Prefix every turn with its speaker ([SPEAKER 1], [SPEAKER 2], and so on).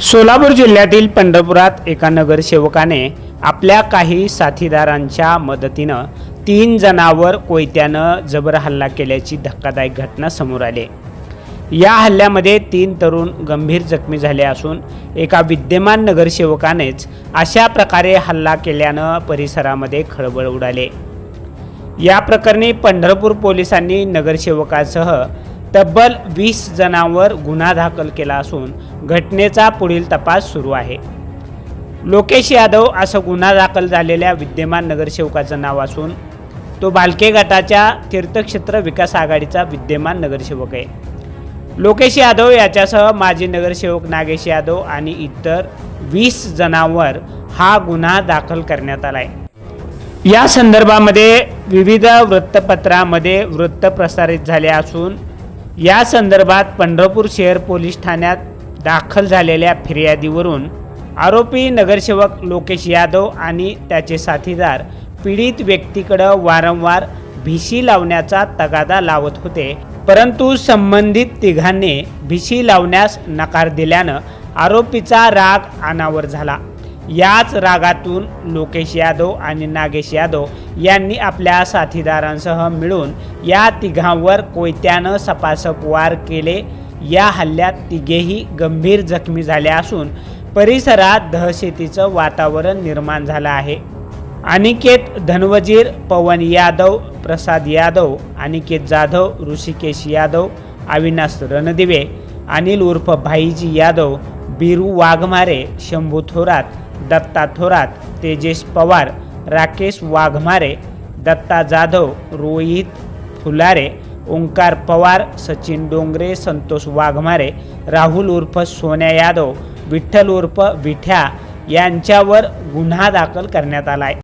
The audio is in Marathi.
[SPEAKER 1] सोलापूर जिल्ह्यातील पंढरपुरात एका नगरसेवकाने आपल्या काही साथीदारांच्या मदतीनं 3 जणांवर कोयत्यानं जबर हल्ला केल्याची धक्कादायक घटना समोर आली। या हल्ल्यामध्ये 3 तरुण गंभीर जखमी झाले असून एका विद्यमान नगरसेवकानेच अशा प्रकारे हल्ला केल्यानं परिसरामध्ये खळबळ उडाली। या प्रकरणी पंढरपूर पोलिसांनी नगरसेवकासह तब्बल 20 जणांवर गुन्हा दाखल केला असून घटनेचा पुढील तपास सुरू आहे। लोकेश यादव असं गुन्हा दाखल झालेल्या विद्यमान नगरसेवकाचं नाव असून तो भालके गटाच्या तीर्थक्षेत्र विकास आघाडीचा विद्यमान नगरसेवक आहे। लोकेश यादव याच्यासह माजी नगरसेवक नागेश यादव आणि इतर 20 जणांवर हा गुन्हा दाखल करण्यात आला आहे। या संदर्भामध्ये विविध वृत्तपत्रांमध्ये वृत्त प्रसारित झाले असून या संदर्भात पंढरपूर शहर पोलीस ठाण्यात दाखल झालेल्या फिर्यादीवरून आरोपी नगरसेवक लोकेश यादव आणि त्याचे साथीदार पीडित व्यक्तीकडे वारंवार भिशी लावण्याचा तगादा लावत होते, परंतु संबंधित तिघांनी भिशी लावण्यास नकार दिल्यानं आरोपीचा राग अनावर झाला। याच रागातून लोकेश यादव आणि नागेश यादव यांनी आपल्या साथीदारांसह मिळून या तिघांवर कोयत्यानं सपासप वार केले। या हल्ल्यात तिघेही गंभीर जखमी झाले असून परिसरात दहशतीचं वातावरण निर्माण झालं आहे। अनिकेत धनवजीर, पवन यादव, प्रसाद यादव, अनिकेत जाधव, ऋषिकेश यादव, अविनाश रणदिवे, अनिल उर्फ भाईजी यादव, बिरू वाघमारे, शंभू थोरात, दत्ता थोरात, तेजेश पवार, राकेश वाघमारे, दत्ता जाधव, रोहित फुलारे, ओंकार पवार, सचिन डोंगरे, संतोष वाघमारे, राहुल उर्फ सोन्या यादव, विठ्ठल उर्फ विठ्या यांच्यावर गुन्हा दाखल करण्यात आला आहे।